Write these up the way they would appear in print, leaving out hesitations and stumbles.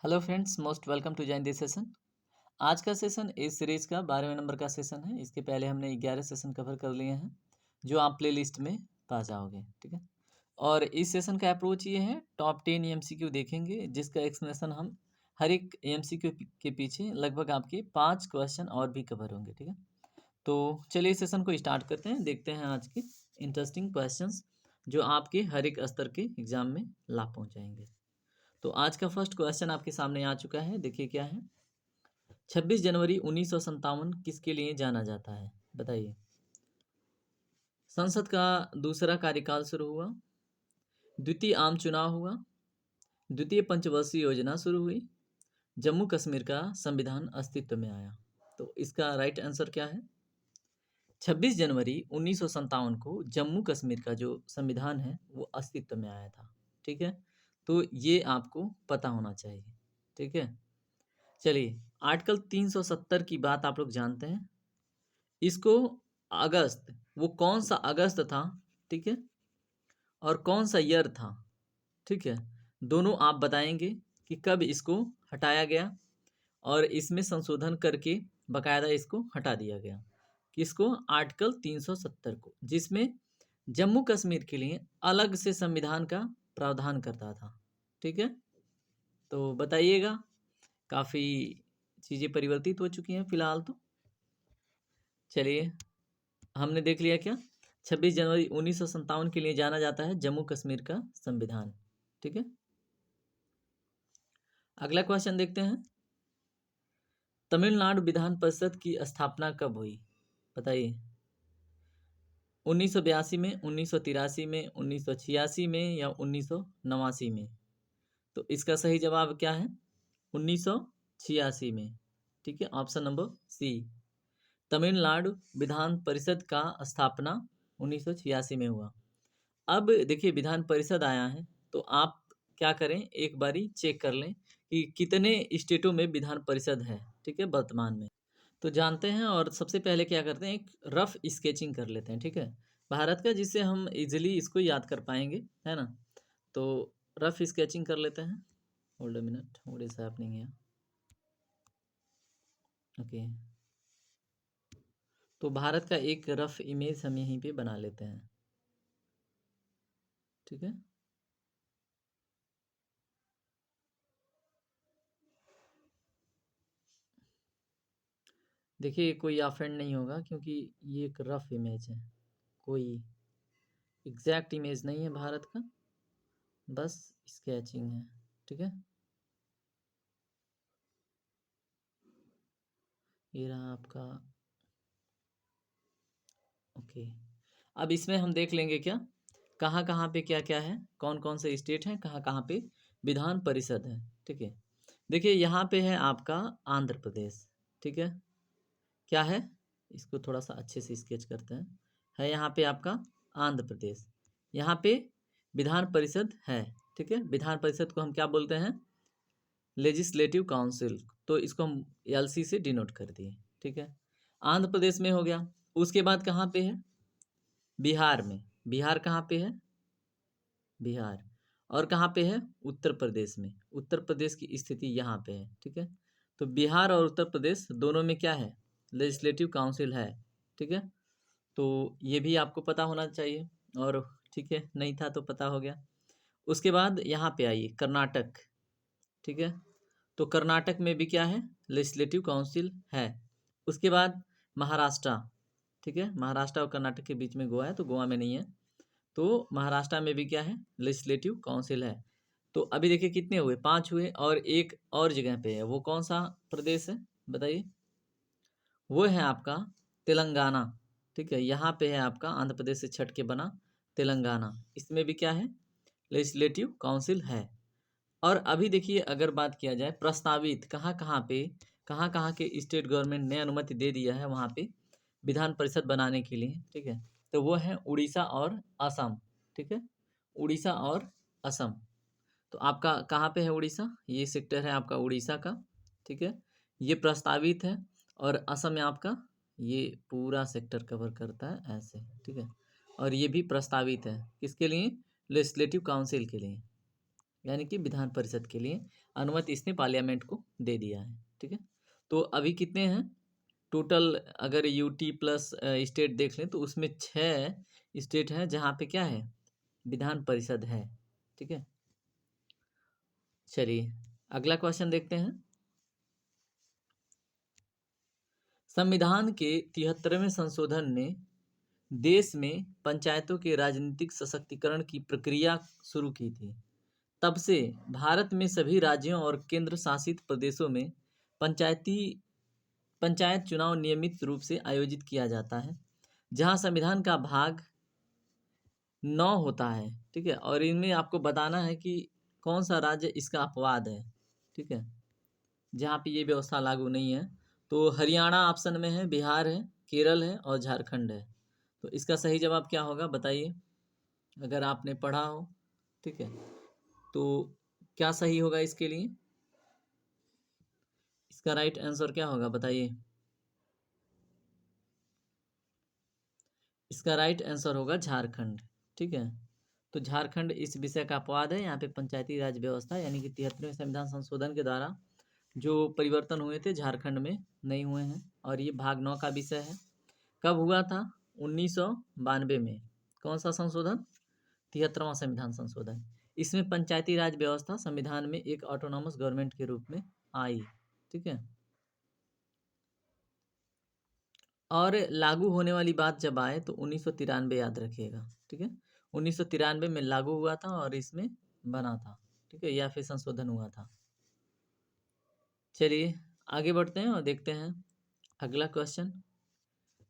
Hello friends, most welcome to join this session. आज का session इस सीरीज़ का 12वें नंबर का सेशन है। इसके पहले हमने 11 सेशन कवर कर लिए हैं जो आप प्ले लिस्ट में पा जाओगे। ठीक है, और इस सेशन का अप्रोच ये है, टॉप 10 एमसीक्यू देखेंगे जिसका एक्सप्लेनेशन हम हर एक एमसीक्यू के पीछे लगभग आपके 5 क्वेश्चन और भी कवर होंगे। ठीक है, तो चलिए इस सेशन को स्टार्ट करते हैं। देखते हैं आज के इंटरेस्टिंग क्वेश्चंस जो आपके हर एक स्तर के एग्जाम में लाभ पहुँचाएंगे। तो आज का फर्स्ट क्वेश्चन आपके सामने आ चुका है। देखिए क्या है। 26 जनवरी 1957 किसके लिए जाना जाता है, बताइए। संसद का दूसरा कार्यकाल शुरू हुआ, द्वितीय आम चुनाव हुआ, द्वितीय पंचवर्षीय योजना शुरू हुई, जम्मू कश्मीर का संविधान अस्तित्व में आया। तो इसका राइट आंसर क्या है? 26 जनवरी 1957 को जम्मू कश्मीर का जो संविधान है वो अस्तित्व में आया था। ठीक है, तो ये आपको पता होना चाहिए। ठीक है, चलिए आर्टिकल 370 की बात आप लोग जानते हैं। इसको अगस्त, वो कौन सा अगस्त था, ठीक है, और कौन सा ईयर था, ठीक है, दोनों आप बताएंगे कि कब इसको हटाया गया और इसमें संशोधन करके बकायदा इसको हटा दिया गया। किसको? आर्टिकल 370 को, जिसमें जम्मू कश्मीर के लिए अलग से संविधान का प्रावधान करता था। ठीक है, तो बताइएगा। काफ़ी चीज़ें परिवर्तित हो चुकी हैं फिलहाल तो। चलिए, हमने देख लिया क्या, 26 जनवरी 1957 के लिए जाना जाता है जम्मू कश्मीर का संविधान। ठीक है, अगला क्वेश्चन देखते हैं। तमिलनाडु विधान परिषद की स्थापना कब हुई, बताइए। 1982 में, 1983 में, 1986 में या 1989 में? तो इसका सही जवाब क्या है? 1986 में। ठीक है, option number C, Tamil Nadu Vidhan Parishad का स्थापना 1986 में हुआ। अब देखिए विधान परिषद आया है तो आप क्या करें, एक बारी चेक कर लें कि कितने स्टेटों में विधान परिषद है। ठीक है, वर्तमान में तो जानते हैं। और सबसे पहले क्या करते हैं, एक रफ स्केचिंग कर लेते हैं। ठीक है, भारत का, जिससे हम इजीली इसको याद कर पाएंगे, है ना। तो रफ स्केचिंग कर लेते हैं। Hold a minute, what is happening here. Okay, तो भारत का एक रफ इमेज हम यहीं पे बना लेते हैं। ठीक है, देखिए कोई ऑफेंड नहीं होगा क्योंकि ये एक रफ इमेज है, कोई एग्जैक्ट इमेज नहीं है भारत का, बस स्केचिंग है। ठीक है, ये रहा आपका। ओके, अब इसमें हम देख लेंगे क्या, कहाँ कहाँ पे क्या क्या है, कौन कौन से स्टेट हैं, कहाँ कहाँ पे विधान परिषद है। ठीक है, देखिए यहाँ पे है आपका आंध्र प्रदेश। ठीक है, क्या है, इसको थोड़ा सा अच्छे से स्केच करते हैं। है यहाँ पे आपका आंध्र प्रदेश, यहाँ पे विधान परिषद है। ठीक है, विधान परिषद को हम क्या बोलते हैं? Legislative council. तो इसको हम एलसी से डिनोट कर दिए। ठीक है, आंध्र प्रदेश में हो गया। उसके बाद कहाँ पे है? बिहार में। बिहार कहाँ पे है? बिहार। और कहाँ पे है? उत्तर प्रदेश में। उत्तर प्रदेश की स्थिति यहाँ पे है। ठीक है, तो बिहार और उत्तर प्रदेश दोनों में क्या है? लेजिस्लेटिव काउंसिल है। ठीक है, तो ये भी आपको पता होना चाहिए। और ठीक है, नहीं था तो पता हो गया। उसके बाद यहाँ पे आइए, कर्नाटक। ठीक है, तो कर्नाटक में भी क्या है? लेजिस्लेटिव काउंसिल है। उसके बाद महाराष्ट्र। ठीक है, महाराष्ट्र और कर्नाटक के बीच में गोवा है, तो गोवा में नहीं है। तो महाराष्ट्र में भी क्या है? लेजिस्लेटिव काउंसिल है। तो अभी देखिए कितने हुए, 5 हुए, और एक और जगह पे है। वो कौन सा प्रदेश है, बताइए? वो है आपका तेलंगाना। ठीक है, यहाँ पे है आपका आंध्र प्रदेश से छट के बना तेलंगाना। इसमें भी क्या है? लेजिस्लेटिव काउंसिल है। और अभी देखिए अगर बात किया जाए प्रस्तावित, कहाँ कहाँ के स्टेट गवर्नमेंट ने अनुमति दे दिया है वहाँ पे विधान परिषद बनाने के लिए। ठीक है, तो वो है उड़ीसा और असम। ठीक है, उड़ीसा और असम। तो आपका कहाँ पे है उड़ीसा? ये सेक्टर है आपका उड़ीसा का। ठीक है, ये प्रस्तावित है। और असम में आपका ये पूरा सेक्टर कवर करता है ऐसे। ठीक है, और ये भी प्रस्तावित है, किसके लिए? लेजिस्लेटिव काउंसिल के लिए। यानी कि विधान परिषद के लिए अनुमति इसने पार्लियामेंट को दे दिया है। ठीक है, तो अभी कितने हैं टोटल? अगर यूटी प्लस स्टेट देख लें तो उसमें 6 स्टेट हैं जहाँ पे क्या है, विधान परिषद है। ठीक है, चलिए अगला क्वेश्चन देखते हैं। संविधान के 73वें संशोधन ने देश में पंचायतों के राजनीतिक सशक्तिकरण की प्रक्रिया शुरू की थी। तब से भारत में सभी राज्यों और केंद्र शासित प्रदेशों में पंचायती पंचायत चुनाव नियमित रूप से आयोजित किया जाता है, जहां संविधान का भाग 9 होता है। ठीक है, और इनमें आपको बताना है कि कौन सा राज्य इसका अपवाद है। ठीक है, जहाँ पे ये व्यवस्था लागू नहीं है। तो हरियाणा ऑप्शन में है, बिहार है, केरल है और झारखंड है। तो इसका सही जवाब क्या होगा बताइए, अगर आपने पढ़ा हो। ठीक है, तो क्या सही होगा इसके लिए? इसका राइट आंसर क्या होगा बताइए? इसका राइट आंसर होगा झारखंड। ठीक है, तो झारखंड इस विषय का अपवाद है। यहाँ पे पंचायती राज व्यवस्था यानी कि 73वें संविधान संशोधन के द्वारा जो परिवर्तन हुए थे झारखंड में नहीं हुए हैं, और ये भाग 9 का विषय है। कब हुआ था? 1992 में। कौन सा संशोधन? 73वां संविधान संशोधन। इसमें पंचायती राज व्यवस्था संविधान में एक ऑटोनॉमस गवर्नमेंट के रूप में आई। ठीक है, और लागू होने वाली बात जब आए तो 1993 याद रखिएगा। ठीक है, 1993 में लागू हुआ था और इसमें बना था। ठीक है, या फिर संशोधन हुआ था। चलिए आगे बढ़ते हैं और देखते हैं अगला क्वेश्चन।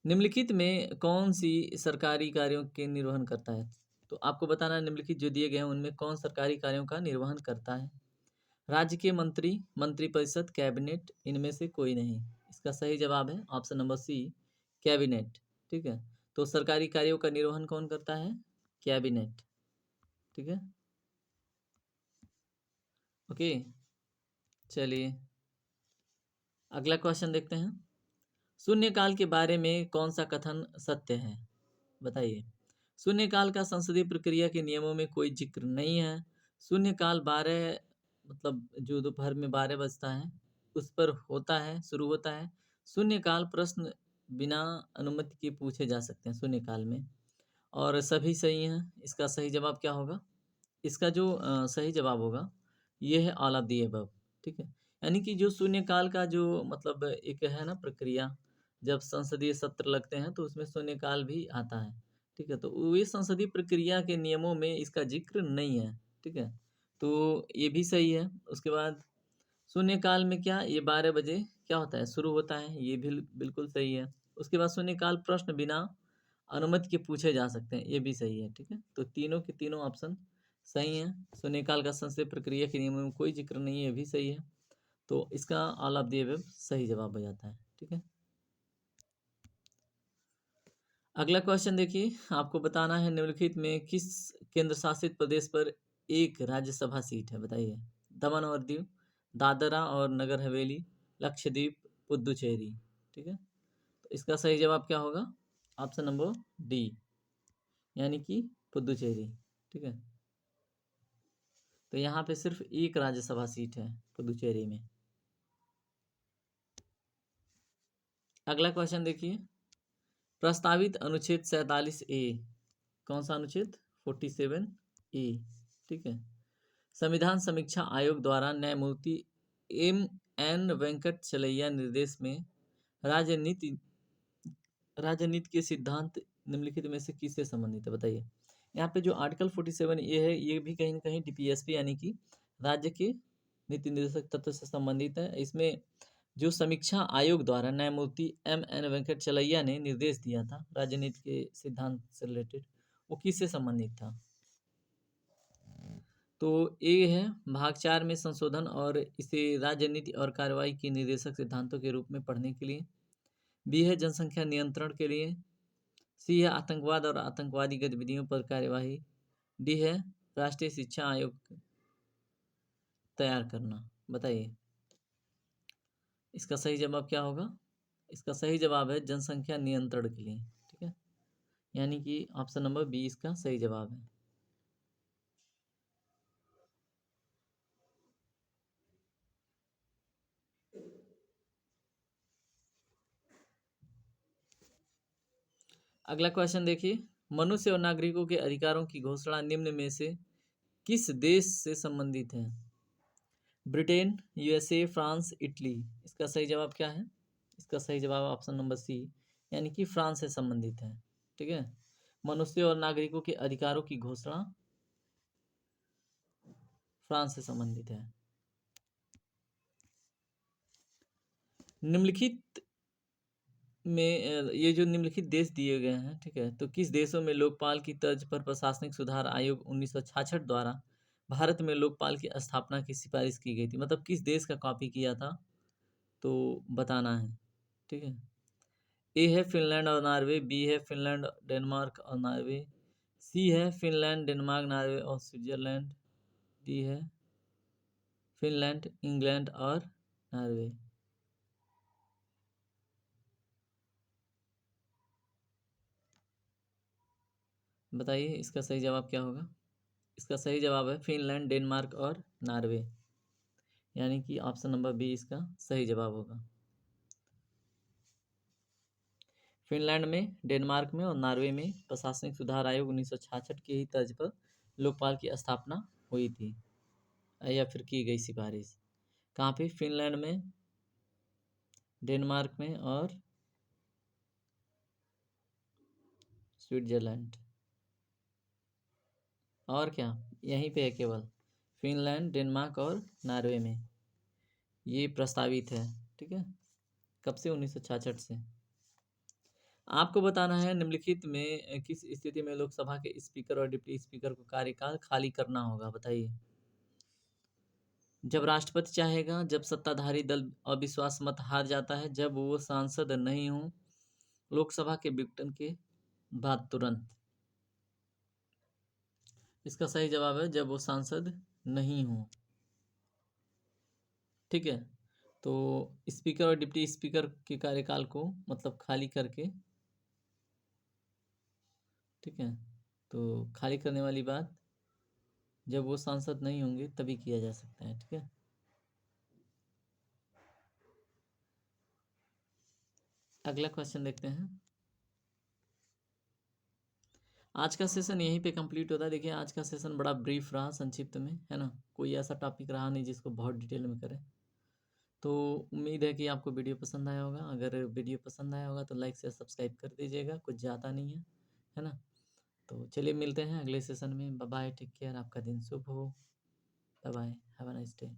निम्नलिखित में कौन सी सरकारी कार्यों के निर्वहन करता है? तो आपको बताना है निम्नलिखित जो दिए गए हैं उनमें कौन सरकारी कार्यों का निर्वहन करता है। राज्य के मंत्री, मंत्रिपरिषद, कैबिनेट, इनमें से कोई नहीं। इसका सही जवाब है ऑप्शन नंबर सी, कैबिनेट। ठीक है, तो सरकारी कार्यों का निर्वहन कौन करता है? कैबिनेट। ठीक है, ओके। चलिए अगला क्वेश्चन देखते हैं। शून्यकाल के बारे में कौन सा कथन सत्य है बताइए। शून्यकाल का संसदीय प्रक्रिया के नियमों में कोई जिक्र नहीं है। शून्यकाल 12 मतलब जो दोपहर में 12 बजता है उस पर होता है, शुरू होता है। शून्यकाल प्रश्न बिना अनुमति के पूछे जा सकते हैं शून्यकाल में, और सभी सही हैं। इसका सही जवाब क्या होगा? इसका जो सही जवाब होगा ये है ऑल ऑफ दी अबव। ठीक है, यानी कि जो शून्यकाल का जो मतलब एक है ना प्रक्रिया, जब संसदीय सत्र लगते हैं तो उसमें शून्यकाल भी आता है। ठीक है, तो वो संसदीय प्रक्रिया के नियमों में इसका जिक्र नहीं है। ठीक है, तो ये भी सही है। उसके बाद शून्यकाल में क्या ये 12 बजे क्या होता है, शुरू होता है, ये भी बिल्कुल सही है। उसके बाद शून्यकाल प्रश्न बिना अनुमति के पूछे जा सकते हैं, ये भी सही है। ठीक है, तो तीनों के तीनों ऑप्शन सही है। शून्यकाल का संसदीय प्रक्रिया के नियमों में कोई जिक्र नहीं है, ये भी सही है। तो इसका ऑल ऑफ द अबव सही जवाब हो जाता है। ठीक है, अगला क्वेश्चन देखिए। आपको बताना है निम्नलिखित में किस केंद्र शासित प्रदेश पर एक राज्यसभा सीट है बताइए। दमन और दीव, दादरा और नगर हवेली, लक्षद्वीप, पुदुचेरी। ठीक है, तो इसका सही जवाब क्या होगा? ऑप्शन नंबर डी, यानी कि पुदुचेरी। ठीक है, तो यहाँ पे सिर्फ एक राज्यसभा सीट है पुदुचेरी में। अगला क्वेश्चन देखिए। प्रस्तावित अनुच्छेद 47A, कौन सा अनुच्छेद? 47A। ठीक है, संविधान समीक्षा आयोग द्वारा न्यायमूर्ति M. N. वेंकटचलैया निर्देश में राजनीति राजनीति के सिद्धांत निम्नलिखित में से किससे संबंधित है बताइए। यहाँ पे जो आर्टिकल 47 ये है, ये भी कहीं न कहीं डीपीएसपी यानी कि राज्य के नीति निर्देशक तत्व से संबंधित है। इसमें जो समीक्षा आयोग द्वारा न्यायमूर्ति M. N. वेंकटचलैया ने निर्देश दिया था राजनीति के सिद्धांत से रिलेटेड, वो किससे संबंधित था? तो ए है भाग 4 में संशोधन और इसे राजनीति और कार्रवाई के निर्देशक सिद्धांतों के रूप में पढ़ने के लिए। बी है जनसंख्या नियंत्रण के लिए। सी है आतंकवाद और आतंकवादी गतिविधियों पर कार्यवाही। डी है राष्ट्रीय शिक्षा आयोग तैयार करना। बताइए इसका सही जवाब क्या होगा? इसका सही जवाब है जनसंख्या नियंत्रण के लिए। ठीक है, यानी कि ऑप्शन नंबर बी इसका सही जवाब है। अगला क्वेश्चन देखिए, मनुष्य और नागरिकों के अधिकारों की घोषणा निम्न में से किस देश से संबंधित है? Britain, USA, France, Italy. इसका सही जवाब क्या है? इसका सही जवाब ऑप्शन नंबर सी, यानी कि फ्रांस से संबंधित है। ठीक है, मनुष्य और नागरिकों के अधिकारों की घोषणा फ्रांस से संबंधित है। निम्नलिखित में ये जो निम्नलिखित देश दिए गए हैं, ठीक है, तो किस देशों में लोकपाल की तर्ज पर प्रशासनिक सुधार आयोग 1966 द्वारा भारत में लोकपाल की स्थापना की सिफारिश की गई थी? मतलब किस देश का कॉपी किया था, तो बताना है। ठीक है, ए है फिनलैंड और नॉर्वे, बी है फिनलैंड, डेनमार्क और नॉर्वे, सी है फिनलैंड, डेनमार्क, नॉर्वे और स्विट्जरलैंड, डी है फिनलैंड, इंग्लैंड और नॉर्वे। बताइए इसका सही जवाब क्या होगा? इसका सही जवाब है फिनलैंड, डेनमार्क और नॉर्वे, यानी कि ऑप्शन नंबर बी इसका सही जवाब होगा। फिनलैंड में, डेनमार्क में और नॉर्वे में प्रशासनिक सुधार आयोग 1966 की ही तर्ज पर लोकपाल की स्थापना हुई थी या फिर की गई सिफारिश। कहाँ पे? फिनलैंड में, डेनमार्क में और स्विट्जरलैंड। और क्या, यहीं पे है केवल फिनलैंड, डेनमार्क और नॉर्वे में ये प्रस्तावित है। ठीक है, कब से? 1966 से। आपको बताना है निम्नलिखित में किस स्थिति में लोकसभा के स्पीकर और डिप्टी स्पीकर को कार्यकाल खाली करना होगा? बताइए। जब राष्ट्रपति चाहेगा, जब सत्ताधारी दल अविश्वास मत हार जाता है, जब वो सांसद नहीं हो, लोकसभा के विघटन के बाद तुरंत। इसका सही जवाब है जब वो सांसद नहीं हो। ठीक है, तो स्पीकर और डिप्टी स्पीकर के कार्यकाल को मतलब खाली करके, ठीक है, तो खाली करने वाली बात जब वो सांसद नहीं होंगे तभी किया जा सकता है। ठीक है, अगला क्वेश्चन देखते हैं। आज का सेशन यहीं पे कंप्लीट होता है। देखिए आज का सेशन बड़ा ब्रीफ रहा, संक्षिप्त में, है ना, कोई ऐसा टॉपिक रहा नहीं जिसको बहुत डिटेल में करें। तो उम्मीद है कि आपको वीडियो पसंद आया होगा। अगर वीडियो पसंद आया होगा तो लाइक से सब्सक्राइब कर दीजिएगा, कुछ ज़्यादा नहीं है ना। तो चलिए मिलते हैं अगले सेशन में। बाय बाय, टेक केयर, आपका दिन शुभ हो। Bye bye, have a nice day.